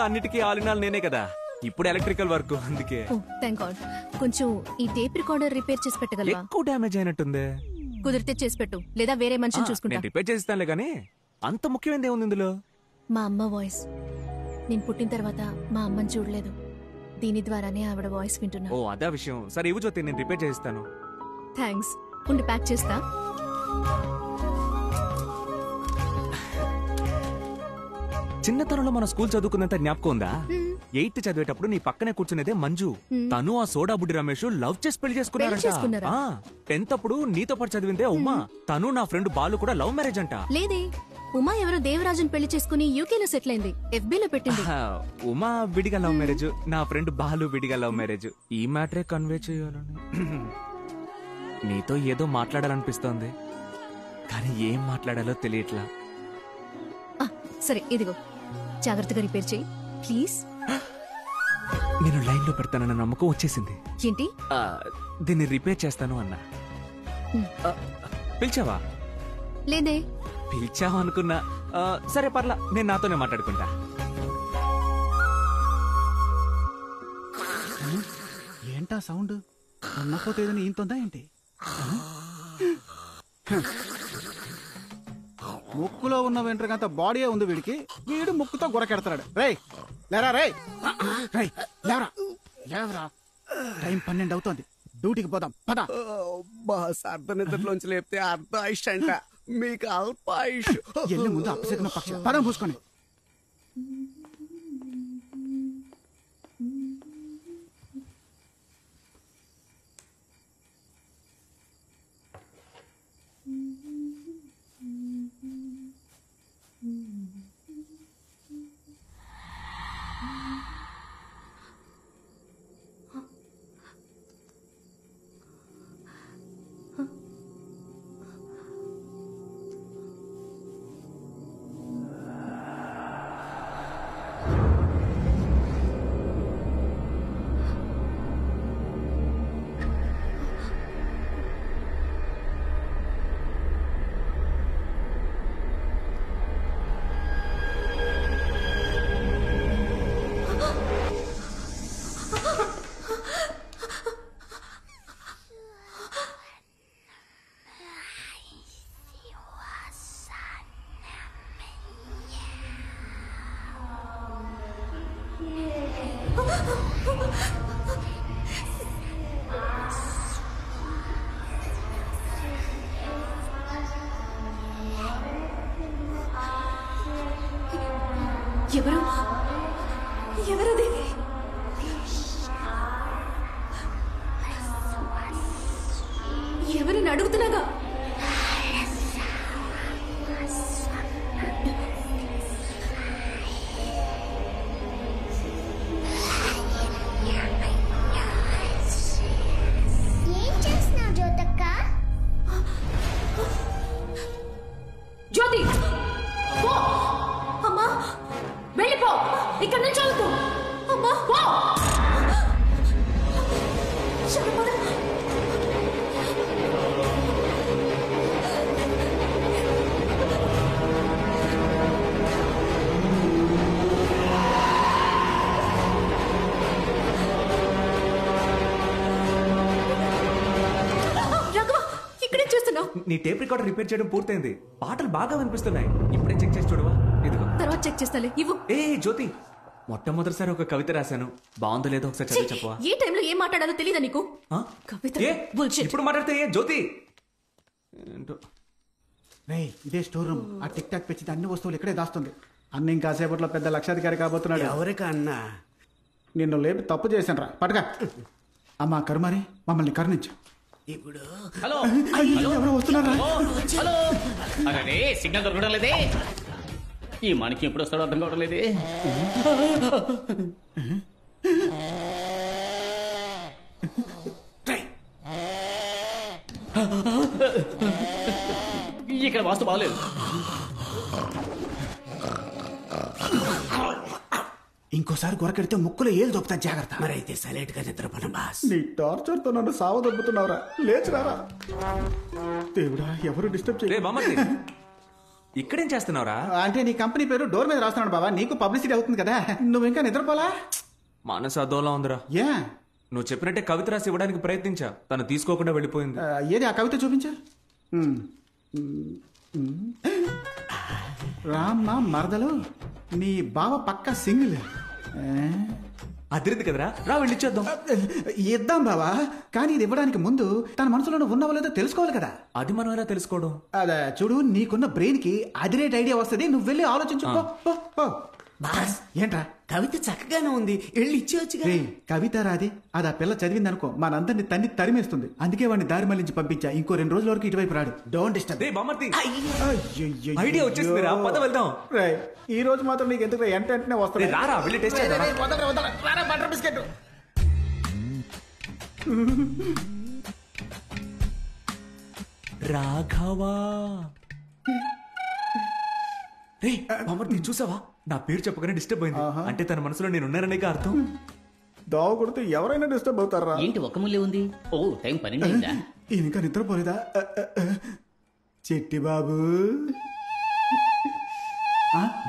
అన్నిటికీ ఆలినాలు నేనే కదా. ఇప్పుడు ఎలక్ట్రికల్ వర్క్ అందుకే. Thank God. కొంచెం ఈ టేప్ రికార్డర్ రిపేర్ చేసి పెట్టగలవా? ఎక్కువ డ్యామేజ్ అయినట్టుంది. కుదిరితే చేసి పెట్టు, లేదా వేరే మనిషిని చూసుకుంటా. నేను రిపేర్ చేస్తానులే గానీ అంత ముఖ్యమైనది ఏముంది ఇందులో? మా అమ్మ వాయిస్. నేను పుట్టిన తర్వాత మా అమ్మని చూడలేదు, దీని ద్వారానే ఆవిడ వాయిస్ వింటున్నా. ఓ అదే విషయం. సరే ఇవ్వు జ్యోతి, నేను రిపేర్ చేస్తాను. థ్యాంక్స్. ఉండి ప్యాక్ చేస్తా. చిన్నతనంలో మన స్కూల్ చదువుకున్నంత జ్ఞాపకం ఉందా? 8th చదివేటప్పుడు నీ పక్కనే కూర్చునేదే మంజు. తను ఆ సోడా బుడ్డి రమేష్ లవ్ చేసి పెళ్లి చేసుకున్నారంట. 10th అప్పుడు నీతో పాటు చదివిందే ఉమా. తను నా ఫ్రెండ్ బాలు కూడా లవ్ మ్యారేజ్ అంట. లేదే, ఉమా ఎవరో దేవరాజుని పెళ్లి చేసుకుని యూకేలో సెటిల్ అయింది. FB లో పెట్టింది. ఉమా విడిగా లవ్ మ్యారేజ్, నా ఫ్రెండ్ బాలు విడిగా లవ్ మ్యారేజ్. ఈ మ్యాటరే కన్వే చేయాలని నీతో ఏదో మాట్లాడాలనిపిస్తోంది, కానీ ఏం మాట్లాడాలో తెలియట్లా. సరే ఇదిగో, జాగ్రత్తగా రిపేర్ చేయి ప్లీజ్. నేను లైన్ లో పెడతానన్న నమ్మకం వచ్చేసింది. ఏంటి? దీన్ని రిపేర్ చేస్తాను అన్నా. పిలిచావా? లేదే. పిలిచావా అనుకున్నా. సరే పర్లా, నేను నాతోనే మాట్లాడుకుంటా. ఏంటా సౌండ్? ఉన్నపోతే ఏదైనా ఈంతుందా ఏంటి? ముక్కులో ఉన్న వెంట్రుకంత బాడీ ఉంది వీడికి, వీడు ముక్కుతో గురకెడతాడు. రేయ్ లేరా, రేయ్ రేయ్ లేవరా, లేవరా. టైం 12 అవుతోంది, డ్యూటీకి పోదాం పద. బాస్ అర్ధ నిద్రలోంచి లేపితే అర్ధ ఆయుష్ అంట, మీకు అల్ప ఆయుష్. ఎల్లి ముందు అప్పసెక్కిన పక్షి పదం పూసుకొని. ఎవరు? ఎవరది? ఎవరిని అడుగుతున్నాగా? ఏం చేస్తున్నావు జ్యోతక్క? జ్యోతి పో. అమ్మా వెళ్ళిపో, ఇక్కడ నుంచి అవుతూ. అమ్మా పో. నీ టేప్ రికార్డర్ రిపేర్ చేయడం పూర్తయింది. పాటలు బాగా వినిపిస్తున్నాయి. ఇప్పుడే చెక్ చేసి చూడవా? ఇదిగో. తర్వాత చెక్ చేస్తాలే, ఇవ్వు. ఏ జ్యోతి, మొట్టమొదటిసారి ఒక కవిత రాశాను, బాగుందో లేదో ఒకసారి చదివి చెప్పవా? ఏ టైంలో ఏం మాట్లాడాలో తెలీదా నీకు? కవిత ఇప్పుడు మాట్లాడితే జ్యోతి ఏంటో. రేయ్ ఇదే స్టోర్ రూమ్. ఆ టిక్ టాక్ పెంచితే అన్ని వస్తువులు ఇక్కడే దాస్తుంది. అన్న ఇంకాసేపట్లో పెద్ద లక్షాధికారి కాబోతున్నాడు. ఎవరికా అన్నా? నిన్ను లేపి తప్పు చేశాను రా, పటగా. అమ్మా కరుమారి, మమ్మల్ని కరుణించు. ఇప్పుడు హలో ఎవరో వస్తున్నారా? హలో, అరే సిగ్నల్ దొరకడం లేదే. ఈ మనకి ఎప్పుడు వస్తాడో అర్థం కావడం లేదే. ఇక్కడ వాస్తు బాగలేదు. ఇంకోసారి గొరకెడితే ముక్కులో ఏలు దొప్పుతా, జాగ్రత్త. మరి అయితే సైలెంట్ గా నిద్రపోను బాస్. నీ టార్చర్ తో నన్ను సావ దొబ్బుతున్నావురా. లేచిరారా దేవుడా, ఎవరు డిస్టర్బ్ చేయలేదు. ఇక్కడేం చేస్తున్నావురా? అంటే నీ కంపెనీ పేరు డోర్ మీద రాస్తున్నాడు బావా, నీకు పబ్లిసిటీ అవుతుంది కదా. నువ్వు ఇంకా నిద్రపోలా? మనసు అదోలా ఉందిరా. ఏ నువ్వు చెప్పినట్టే కవిత రాసి ఇవ్వడానికి ప్రయత్నించా, తను తీసుకోకుండా వెళ్ళిపోయింది. ఏది ఆ కవిత చూపించా? రామ్మ మరదలు, నీ బావ పక్క సింగిల్. అదిరింది కదరా, రా వెళ్ళిచ్చేద్దాం. ఇద్దాం బావా, కానీ ఇది ఇవ్వడానికి ముందు తన మనసులో ఉన్నవో లేదో తెలుసుకోవాలి కదా. అది మనం ఎలా తెలుసుకోవడం? అదే చూడు, నీకున్న బ్రెయిన్ కి అదిరేట్ ఐడియా వస్తుంది, నువ్వు వెళ్ళి ఆలోచించు. పో, పో, పో. బాస్ ఏంట్రా? కవిత చక్కగానే ఉంది, వెళ్ళి ఇచ్చేవచ్చుగా. రే కవిత రాది, అది ఆ పిల్ల చదివింది అనుకో మనందరిని తన్ని తరిమేస్తుంది. అందుకే వాడిని దారి మళ్ళించి పంపించా. ఇంకో 2 రోజుల వరకు ఇటువైపు రాడు. Don't disturb. ఐడియా వచ్చేసింది రా, పద వెళ్దాం. ఈ రోజు మాత్రం నీకు ఎందుకు వెంటనే వస్తుంది. రారా వెళ్ళి టేస్ట్ చేద్దాం. Butter biscuit. రాఘవా, రే బామర్ది చూసావా, నా పేరు చెప్పగానే డిస్టర్బ్ అయింది. అంటే తన మనసులో నేను ఉన్నాననే అర్థం. దావ కొడితే ఎవరైనా డిస్టర్బ్ అవుతారా? ఏంటి ఒక ముల్లే ఉంది? ఓ టైం 12 అయిందా? ఇంకా నిద్రపోలేదా? చిట్టి బాబు.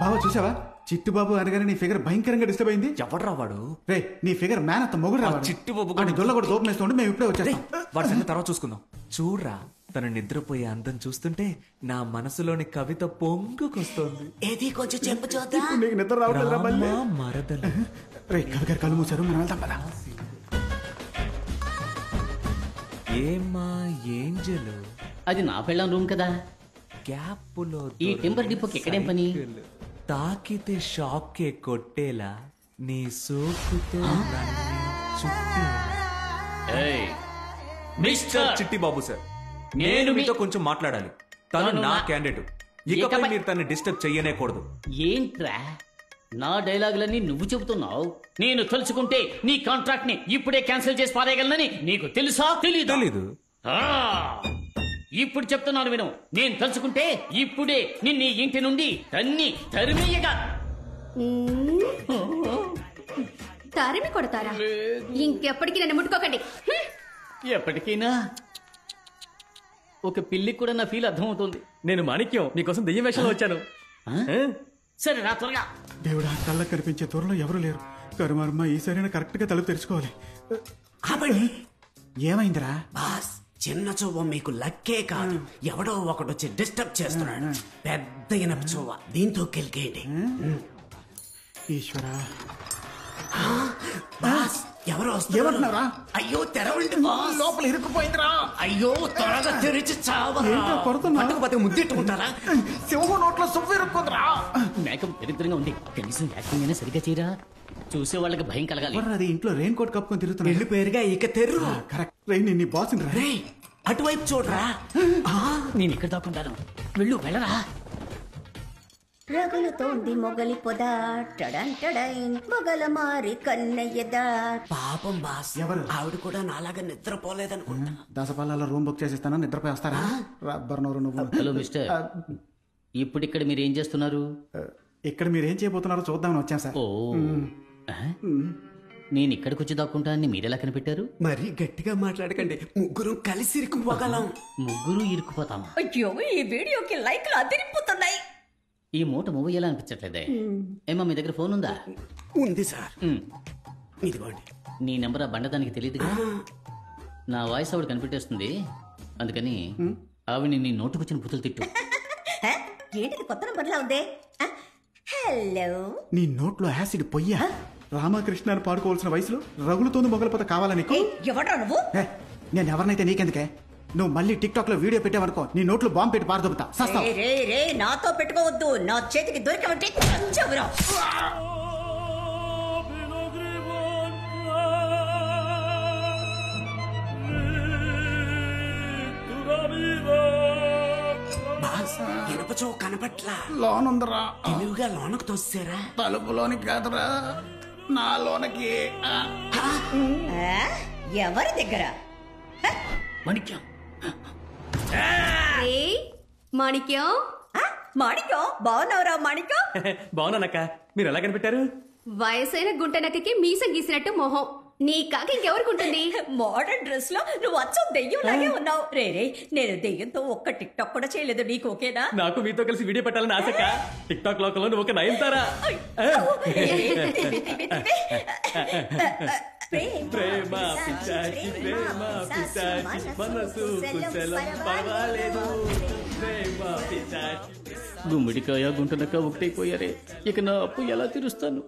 బాబా చూసావా, చిట్టు బాబు అనగానే నీ ఫిగర్ భయంకరంగా డిస్టర్బ్ అయింది. ఎవడ్రా వాడు? రే నీ ఫిగర్ మ్యాన్ అంత మొగుడు రావాలి. చిట్టు బాబు వాడి దొల్ల కూడా దోపం వేస్తుంటే మేము ఇప్పుడే వచ్చేస్తాం. వాడి సంగతి తర్వాత చూసుకుందాం. చూడరా, తను నిద్రపోయే అందం చూస్తుంటే నా మనసులోని కవిత పొంగుకొస్తోంది. ఏది కొంచెం చెప్పు చూద్దాం. నీకు నిద్ర రావట్లేదురా మళ్ళీ? రామా మరదలు. రే కవి గారు కళ్ళు మూసారు, మనం వెళ్దాం కదా. ఏమా ఏంజలు, అది నా పెళ్ళం రూమ్ కదా. గ్యాపులో ఈ టెంపర్ డిపోకి ఎక్కడేం పని? తాకితే షాక్ కొట్టేలా నీ సోకుతో మిస్టర్ చిట్టి బాబు సార్, నేను నేను మీతో కొంచెం మాట్లాడాలి. తను తను నా నా- క్యాండిడేట్. ఇకపై ఇకపై- మీరు తను డిస్టర్బ్ చెయ్యనేకూడదు. ఏంట్రా నా డైలాగులన్నీ నువ్వు చెబుతున్నావు? నేను తలుచుకుంటే నీ కాంట్రాక్ట్ ని ఇప్పుడే క్యాన్సిల్ చేసి పారేయగలనని నీకు తెలుసా? తెలీదు. ఇప్పుడు చెప్తున్నాను విను. నేను తలుచుకుంటే ఇప్పుడే నిన్ను ఈ ఇంటి నుండి తరిమేయగా. తరిమి కొడతారా? ఇంకెప్పటికీ నన్ను ముట్టుకోకండి. ఎప్పటికైనా ఒక పిల్లికి కూడా నా ఫీల్ అర్థమవుతుంది. నేను మాణిక్యం, నీకోసం దెయ్యం వేషంలో వచ్చాను. సరే రా త్వరగా. దేవుడా, కళ్ళకు కనిపించే దూరంలో ఎవరు లేరు. కరుమారమ్మ ఈసారైనా కరెక్ట్ గా తలుపు తెరుచుకోవాలి. ఆపండి. ఏమైందిరా? బాస్ చిన్న చువ్వ మీకు లక్కే కాదు, ఎవడో ఒకడు వచ్చి డిస్టర్బ్ చేస్తున్నాడు. పెద్ద ఇనప చువ్వ, దీంతో కెలికేయండి. ఈశ్వరా, బాస్ ఎవరో ఏమంటున్నారా? అయ్యో తెరవండి బాస్, లోపల ఇరుక్కుపోయిందిరా. అయ్యో త్వరగా తెరిచి చావరా. ఏంటో కొడుతున్నా? పట్టుకుపోతే ముద్దెట్టుకుంటారా? సింహ నోట్లో సువ్వు ఇరుక్కుందిరా. మేకం దరిద్రంగా ఉంది. కనీసం యాక్టింగ్ అయినా సరిగ్గా చేయరా. చూసే వాళ్ళకి భయం కలగాలి. అది ఇంట్లో రెయిన్ కోట్ కప్పుకొని తిరుగుతున్నా. పెళ్లి పేరుగా ఇక తెర్రు. కరెక్ట్. రెయిన్ నీ బాస్ రా. రే అటువైపు చూడరా. నేను ఇక్కడ దాక్కుంటాను. వెళ్ళరా. రగులుతోంది మొగలి పొద, టడన్ టడైన్ మొగల మారి కన్నయ్యదా. పాపం బాస్, ఎవరు? ఆవిడ కూడా నాలాగా నిద్రపోలేదనుకుంటా. దసపాలలో రూమ్ బుక్ చేసిస్తాను, నిద్రపోయి వస్తారా? రబ్బర్ నోరు నువ్వు. హలో మిస్టర్, ఇప్పుడు ఇక్కడ మీరు ఏం చేస్తున్నారు? ఇక్కడ మీరేం చేయబోతున్నారో చూద్దామని వచ్చాను సార్. ఓ నేను ఇక్కడికి వచ్చి దాక్కుంటా అని మీరెలా కనిపెట్టారు? మరీ గట్టిగా మాట్లాడకండి, ముగ్గురు కలిసి ఇరుక్కుపోగలం. ముగ్గురు ఇరుక్కుపోతామా? అయ్యో, ఈ వీడియోకి లైక్లు అదిరిపోతున్నాయి. ఈ మూట మూవ్ ఎలా అనిపించట్లేదే. ఏమా మీ దగ్గర ఫోన్ ఉందా? ఉంది సార్, ఇదిగోండి. నీ నెంబర్ ఆ బండదానికి తెలియదుగా. నా వాయిస్ ఆవిడ కనిపెట్టేస్తుంది. అందుకని ఆవిడ నీ నోటుకొచ్చిన బుతులు తిట్టు. ఏంటిది కొత్త నంబర్లా ఉంది? హలో, నీ నోట్లో యాసిడ్ పొయ్యా? రామకృష్ణ అని పాడుకోవాల్సిన వయసులో రగులుతోంది మొగలపోత కావాలా నీకు? ఎవడ్రా నువ్వు? నేను ఎవరినైతే నీకెందుకే? నువ్వు మళ్ళీ టిక్ టాక్ లో వీడియో పెట్టావనుకో, నీ నోట్లో బాంబు పెట్టి పారదొబ్బుతా. సస్తావు. రే నాతో పెట్టుకోవద్దు. నా చేతికి దొరికవంటే చంచవురా. బాస్ ఇనపచో కనపట్లా. లోనుందరా. తెలివిగా లోనకు తోసారా? తలుపులోనికి కాదురా, నా లోనకి. ఎవరి దగ్గర? మాణిక్యం, మాణిక్యం, మాణిక్యం, బాగున్నావురా మాణిక్యం? బాగున్నానక్క, మీరు ఎలా కనిపెట్టారు? వయసైన గుంట నక్కకి మీసం గీసినట్టు మొహం, నీ కాక ఇంకెవరికి ఉంటుంది? మోడర్న్ డ్రెస్ లో నువ్వు వచ్చావు దెయ్యంలాగే ఉన్నావు. రే నేను దెయ్యంతో ఒక్క టిక్ టాక్ కూడా చేయలేదు. నీకు ఓకేనా? నాకు మీతో కలిసి వీడియో పెట్టాలని ఆశక్క. టిక్ టాక్ లోకల్లో నువ్వు ఒక నయనతారా. ప్రేమ పిచ్చాచి ప్రేమ పిచ్చాచి మనసు కుశలం పర్వాలేదు. ప్రేమ పిచ్చాచి గుమ్మిడికాయ గుంటనక్క ఒకటైపోయారే. ఇక నా అప్పు ఎలా తీరుస్తాను?